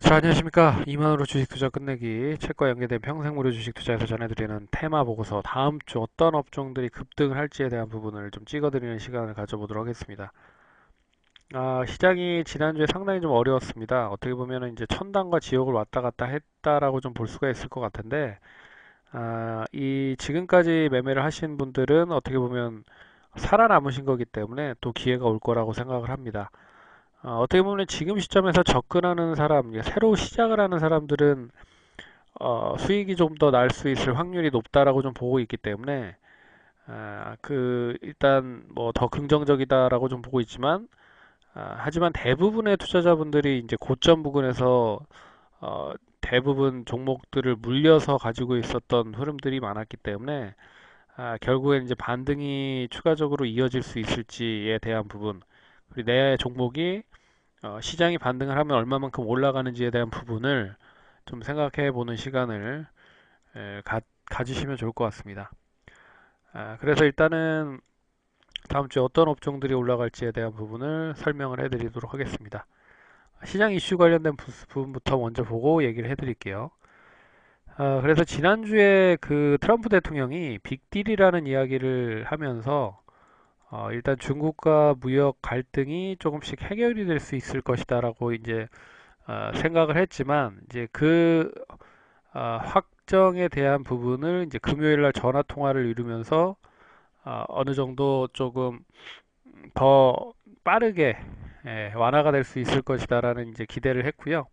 자, 안녕하십니까. 2만원으로 주식 투자 끝내기 책과 연계된 평생 무료 주식 투자에서 전해드리는 테마 보고서 다음 주 어떤 업종들이 급등을 할지에 대한 부분을 좀 찍어드리는 시간을 가져보도록 하겠습니다. 시장이 지난주에 상당히 좀 어려웠습니다. 어떻게 보면 이제 천당과 지옥을 왔다 갔다 했다라고 좀 볼 수가 있을 것 같은데, 이 지금까지 매매를 하신 분들은 어떻게 보면 살아남으신 거기 때문에 또 기회가 올 거라고 생각을 합니다. 어떻게 보면 지금 시점에서 접근하는 사람, 새로 시작을 하는 사람들은 수익이 좀 더 날 수 있을 확률이 높다라고 좀 보고 있기 때문에 일단 뭐 더 긍정적이다라고 좀 보고 있지만 하지만 대부분의 투자자분들이 이제 고점 부근에서 대부분 종목들을 물려서 가지고 있었던 흐름들이 많았기 때문에 결국엔 이제 반등이 추가적으로 이어질 수 있을지에 대한 부분 그리고 내 종목이 시장이 반등을 하면 얼마만큼 올라가는지에 대한 부분을 좀 생각해 보는 시간을 가지시면 좋을 것 같습니다. 그래서 일단은 다음 주에 어떤 업종들이 올라갈지에 대한 부분을 설명을 해드리도록 하겠습니다. 시장 이슈 관련된 부분부터 먼저 보고 얘기를 해드릴게요. 그래서 지난주에 그 트럼프 대통령이 빅딜이라는 이야기를 하면서 일단 중국과 무역 갈등이 조금씩 해결이 될 수 있을 것이다라고 이제 생각을 했지만 이제 확정에 대한 부분을 이제 금요일 날 전화 통화를 이루면서 어느 정도 조금 더 빠르게 완화가 될 수 있을 것이다라는 이제 기대를 했고요.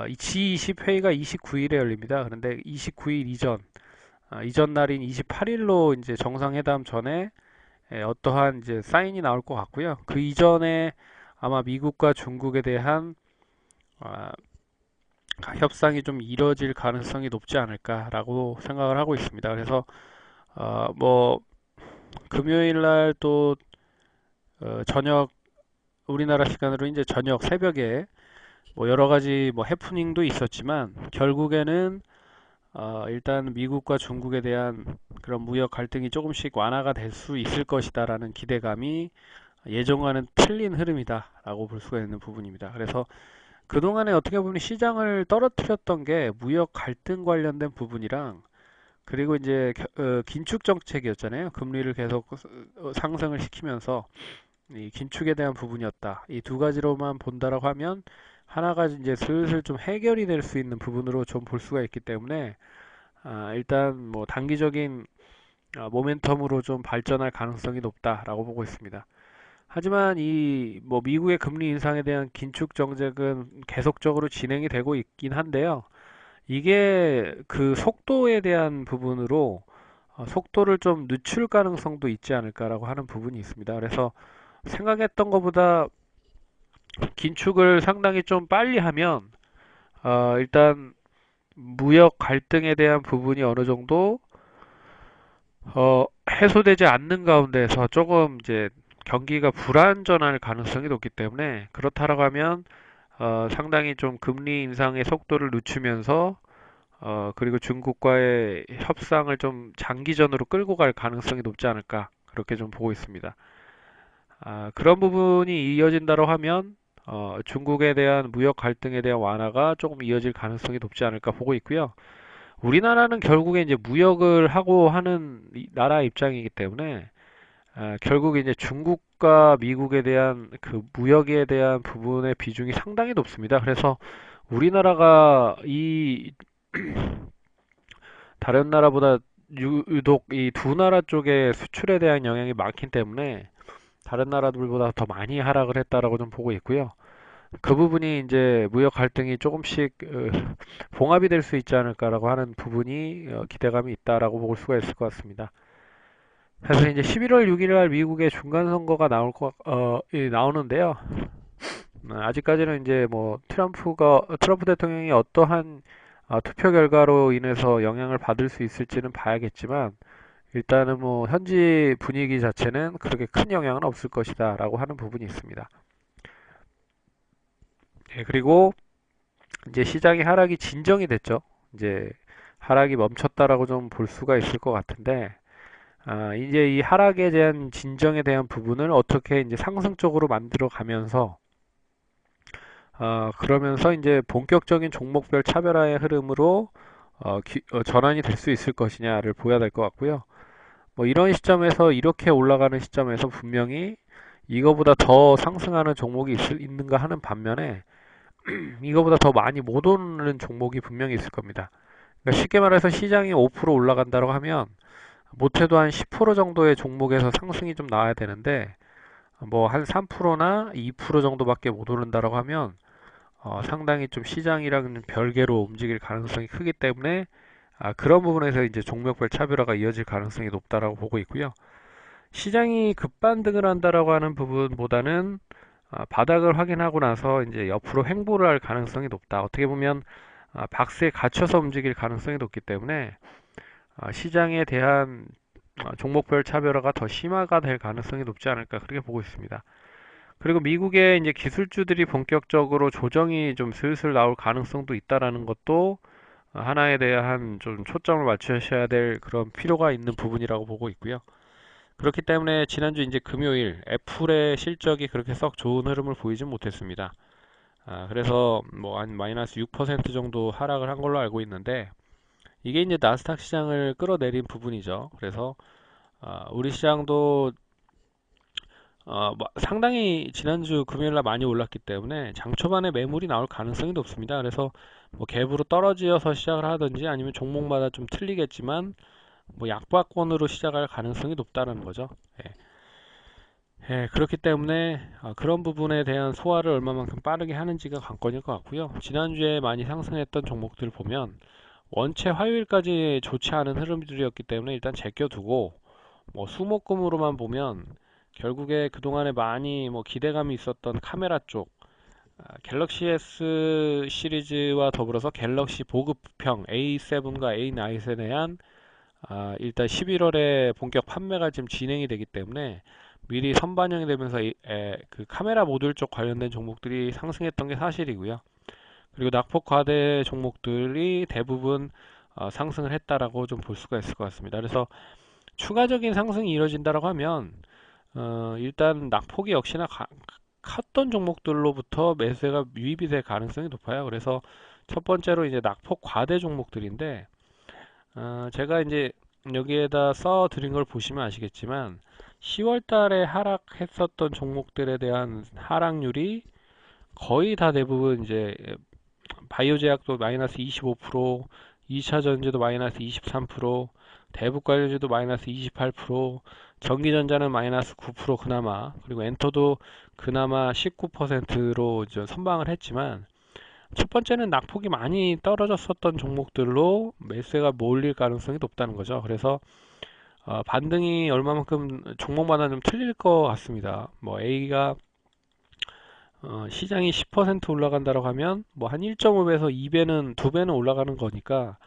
이 G20 회의가 29일에 열립니다. 그런데 29일 이전 날인 28일로 이제 정상회담 전에 어떠한 이제 사인이 나올 것 같고요. 그 이전에 아마 미국과 중국에 대한 아, 협상이 좀 이뤄질 가능성이 높지 않을까라고 생각을 하고 있습니다. 그래서 뭐 금요일 날 또 저녁 우리나라 시간으로 이제 저녁 새벽에 뭐 여러 가지 뭐 해프닝도 있었지만 결국에는 일단 미국과 중국에 대한 그런 무역 갈등이 조금씩 완화가 될 수 있을 것이다라는 기대감이 예전과는 틀린 흐름이다라고 볼 수가 있는 부분입니다. 그래서 그동안에 어떻게 보면 시장을 떨어뜨렸던 게 무역 갈등 관련된 부분이랑 그리고 이제 긴축 정책이었잖아요. 금리를 계속 상승을 시키면서 이 긴축에 대한 부분이었다. 이 두 가지로만 본다라고 하면 하나가 이제 슬슬 좀 해결이 될 수 있는 부분으로 좀 볼 수가 있기 때문에 일단 뭐 단기적인 모멘텀으로 좀 발전할 가능성이 높다라고 보고 있습니다. 하지만 이 뭐 미국의 금리 인상에 대한 긴축 정책은 계속적으로 진행이 되고 있긴 한데요. 이게 그 속도에 대한 부분으로 속도를 좀 늦출 가능성도 있지 않을까라고 하는 부분이 있습니다. 그래서 생각했던 것보다 긴축을 상당히 좀 빨리 하면 일단 무역 갈등에 대한 부분이 어느 정도 해소되지 않는 가운데서 조금 이제 경기가 불안전할 가능성이 높기 때문에 그렇다라고 하면 상당히 좀 금리 인상의 속도를 늦추면서 그리고 중국과의 협상을 좀 장기전으로 끌고 갈 가능성이 높지 않을까 그렇게 좀 보고 있습니다. 그런 부분이 이어진다고 하면 중국에 대한 무역 갈등에 대한 완화가 조금 이어질 가능성이 높지 않을까 보고 있고요. 우리나라는 결국에 이제 무역을 하고 하는 나라 입장이기 때문에 결국 이제 중국과 미국에 대한 그 무역에 대한 부분의 비중이 상당히 높습니다. 그래서 우리나라가 이 다른 나라보다 유독 이 두 나라 쪽에 수출에 대한 영향이 많기 때문에 다른 나라들보다 더 많이 하락을 했다라고 좀 보고 있고요. 그 부분이 이제 무역 갈등이 조금씩 봉합이 될 수 있지 않을까라고 하는 부분이 기대감이 있다라고 볼 수가 있을 것 같습니다. 그래서 이제 11월 6일 날 미국의 중간 선거가 나오는데요. 아직까지는 이제 뭐 트럼프 대통령이 어떠한 투표 결과로 인해서 영향을 받을 수 있을지는 봐야겠지만 일단은 뭐 현지 분위기 자체는 그렇게 큰 영향은 없을 것이다라고 하는 부분이 있습니다. 예, 그리고 이제 시장의 하락이 진정이 됐죠. 이제 하락이 멈췄다라고 좀 볼 수가 있을 것 같은데 이제 이 하락에 대한 진정에 대한 부분을 어떻게 이제 상승적으로 만들어 가면서 그러면서 이제 본격적인 종목별 차별화의 흐름으로 전환이 될 수 있을 것이냐를 보여야 될 것 같고요. 뭐 이런 시점에서 이렇게 올라가는 시점에서 분명히 이거보다 더 상승하는 종목이 있는가 하는 반면에 이거보다 더 많이 못 오르는 종목이 분명히 있을 겁니다. 그러니까 쉽게 말해서 시장이 5% 올라간다고 하면 못해도 한 10% 정도의 종목에서 상승이 좀 나와야 되는데 뭐 한 3%나 2% 정도밖에 못 오른다고 하면 상당히 좀 시장이랑은 별개로 움직일 가능성이 크기 때문에 그런 부분에서 이제 종목별 차별화가 이어질 가능성이 높다라고 보고 있고요. 시장이 급반등을 한다라고 하는 부분보다는 바닥을 확인하고 나서 이제 옆으로 횡보를 할 가능성이 높다. 어떻게 보면 박스에 갇혀서 움직일 가능성이 높기 때문에 시장에 대한 종목별 차별화가 더 심화가 될 가능성이 높지 않을까 그렇게 보고 있습니다. 그리고 미국의 이제 기술주들이 본격적으로 조정이 좀 슬슬 나올 가능성도 있다라는 것도 하나에 대한 좀 초점을 맞추셔야 될 그런 필요가 있는 부분이라고 보고 있고요. 그렇기 때문에 지난주 이제 금요일 애플의 실적이 그렇게 썩 좋은 흐름을 보이지 못했습니다. 그래서 뭐 한 마이너스 6% 정도 하락을 한 걸로 알고 있는데 이게 이제 나스닥 시장을 끌어내린 부분이죠. 그래서 우리 시장도 뭐 상당히 지난주 금요일날 많이 올랐기 때문에 장 초반에 매물이 나올 가능성이 높습니다. 그래서 뭐 갭으로 떨어지어서 시작을 하든지 아니면 종목마다 좀 틀리겠지만 뭐 약박권으로 시작할 가능성이 높다는 거죠. 예. 예, 그렇기 때문에 그런 부분에 대한 소화를 얼마만큼 빠르게 하는지가 관건일 것 같고요. 지난주에 많이 상승했던 종목들 보면 원체 화요일까지 좋지 않은 흐름들이었기 때문에 일단 제껴두고 뭐 수목금으로만 보면 결국에 그동안에 많이 뭐 기대감이 있었던 카메라 쪽 갤럭시 S 시리즈와 더불어서 갤럭시 보급형 A7과 A9에 대한 일단 11월에 본격 판매가 지금 진행이 되기 때문에 미리 선반영이 되면서 그 카메라 모듈 쪽 관련된 종목들이 상승했던 게 사실이고요. 그리고 낙폭 과대 종목들이 대부분 상승을 했다라고 좀 볼 수가 있을 것 같습니다. 그래서 추가적인 상승이 이루어진다고 하면 일단 낙폭이 역시나 컸던 종목들로부터 매수가 유입이 될 가능성이 높아요. 그래서 첫 번째로 이제 낙폭 과대 종목들인데 제가 이제 여기에다 써 드린 걸 보시면 아시겠지만 10월 달에 하락했었던 종목들에 대한 하락률이 거의 다 대부분 이제 바이오 제약도 마이너스 25%, 2차 전지도 마이너스 23%, 대북 관련주도 마이너스 28%, 전기전자는 마이너스 9% 그나마, 그리고 엔터도 그나마 19%로 이제 선방을 했지만 첫 번째는 낙폭이 많이 떨어졌었던 종목들로 매수가 몰릴 가능성이 높다는 거죠. 그래서 반등이 얼마만큼 종목마다 좀 틀릴 것 같습니다. 뭐 A가 시장이 10% 올라간다고 하면 뭐 한 1.5배에서 2배는 2배는 올라가는 거니까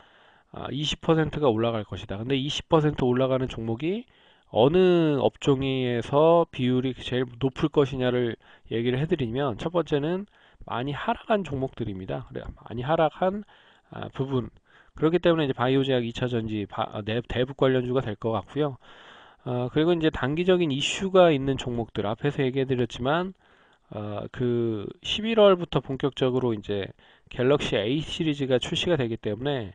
20%가 올라갈 것이다. 근데 20% 올라가는 종목이 어느 업종에서 비율이 제일 높을 것이냐를 얘기를 해드리면 첫 번째는 많이 하락한 종목들입니다. 그래 많이 하락한 부분. 그렇기 때문에 이제 바이오제약 2차전지 대북 관련주가 될 것 같고요. 그리고 이제 단기적인 이슈가 있는 종목들 앞에서 얘기해드렸지만 그 11월부터 본격적으로 이제 갤럭시 A 시리즈가 출시가 되기 때문에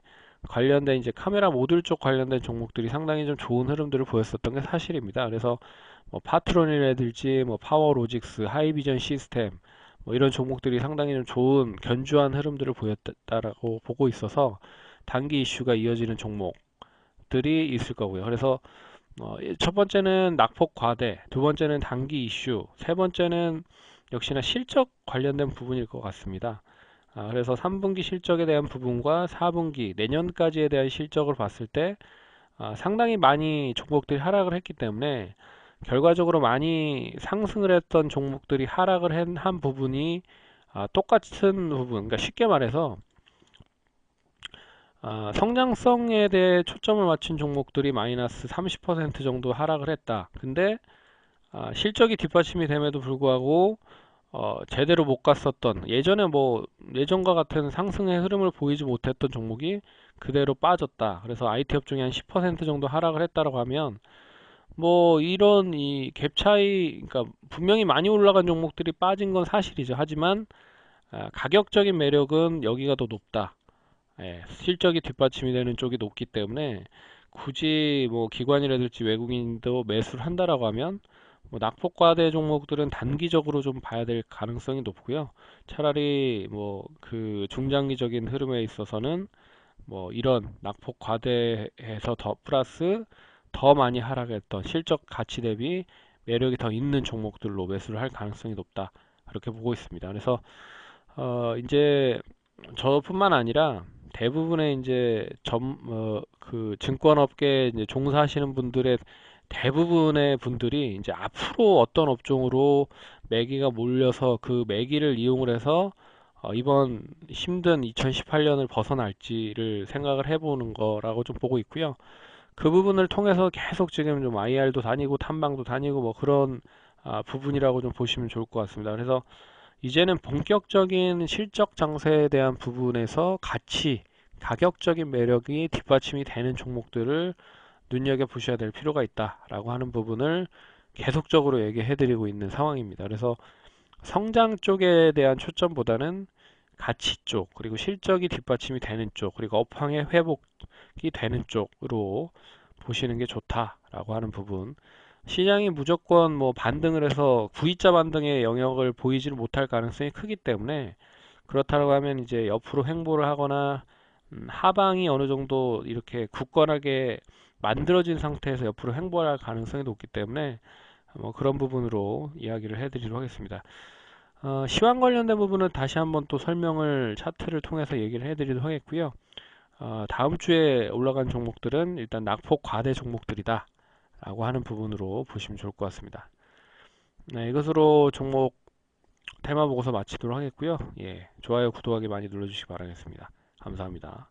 관련된 이제 카메라 모듈 쪽 관련된 종목들이 상당히 좀 좋은 흐름들을 보였었던 게 사실입니다. 그래서 뭐 파트론이라든지 뭐 파워로직스, 하이비전 시스템 뭐 이런 종목들이 상당히 좀 좋은 견주한 흐름들을 보였다라고 보고 있어서 단기 이슈가 이어지는 종목들이 있을 거고요. 그래서 첫 번째는 낙폭 과대, 두 번째는 단기 이슈, 세 번째는 역시나 실적 관련된 부분일 것 같습니다. 그래서 3분기 실적에 대한 부분과 4분기 내년까지에 대한 실적을 봤을 때 상당히 많이 종목들이 하락을 했기 때문에 결과적으로 많이 상승을 했던 종목들이 하락을 한 부분이 똑같은 부분, 그러니까 쉽게 말해서 성장성에 대해 초점을 맞춘 종목들이 마이너스 30% 정도 하락을 했다. 근데 실적이 뒷받침이 됨에도 불구하고 제대로 못 갔었던 예전에 뭐 예전과 같은 상승의 흐름을 보이지 못했던 종목이 그대로 빠졌다. 그래서 IT 업종이 한 10% 정도 하락을 했다라고 하면 뭐 이런 이 갭 차이, 그러니까 분명히 많이 올라간 종목들이 빠진 건 사실이죠. 하지만 가격적인 매력은 여기가 더 높다. 실적이 뒷받침이 되는 쪽이 높기 때문에 굳이 뭐 기관이라든지 외국인도 매수를 한다라고 하면 뭐 낙폭과대 종목들은 단기적으로 좀 봐야 될 가능성이 높고요. 차라리 뭐 그 중장기적인 흐름에 있어서는 뭐 이런 낙폭 과대해서 더 플러스 더 많이 하락했던 실적 가치 대비 매력이 더 있는 종목들로 매수를 할 가능성이 높다. 그렇게 보고 있습니다. 그래서 이제 저뿐만 아니라 대부분의 이제 그 증권업계에 이제 종사하시는 분들의 대부분의 분들이 이제 앞으로 어떤 업종으로 매기가 몰려서 그 매기를 이용을 해서 이번 힘든 2018년을 벗어날지를 생각을 해보는 거라고 좀 보고 있고요. 그 부분을 통해서 계속 지금 좀 IR도 다니고 탐방도 다니고 뭐 그런 부분이라고 좀 보시면 좋을 것 같습니다. 그래서 이제는 본격적인 실적 장세에 대한 부분에서 가격적인 매력이 뒷받침이 되는 종목들을 눈여겨 보셔야 될 필요가 있다라고 하는 부분을 계속적으로 얘기해 드리고 있는 상황입니다. 그래서 성장 쪽에 대한 초점보다는 가치 쪽, 그리고 실적이 뒷받침이 되는 쪽, 그리고 업황의 회복이 되는 쪽으로 보시는 게 좋다라고 하는 부분. 시장이 무조건 뭐 반등을 해서 V자 반등의 영역을 보이지는 못할 가능성이 크기 때문에 그렇다고 하면 이제 옆으로 횡보를 하거나 하방이 어느 정도 이렇게 굳건하게 만들어진 상태에서 옆으로 횡보할 가능성이 높기 때문에 뭐 그런 부분으로 이야기를 해드리도록 하겠습니다. 시황 관련된 부분은 다시 한번 또 설명을 차트를 통해서 얘기를 해드리도록 하겠고요. 다음 주에 올라간 종목들은 일단 낙폭 과대 종목들이다 라고 하는 부분으로 보시면 좋을 것 같습니다. 네, 이것으로 종목 테마 보고서 마치도록 하겠고요. 예, 좋아요, 구독하기 많이 눌러주시기 바라겠습니다. 감사합니다.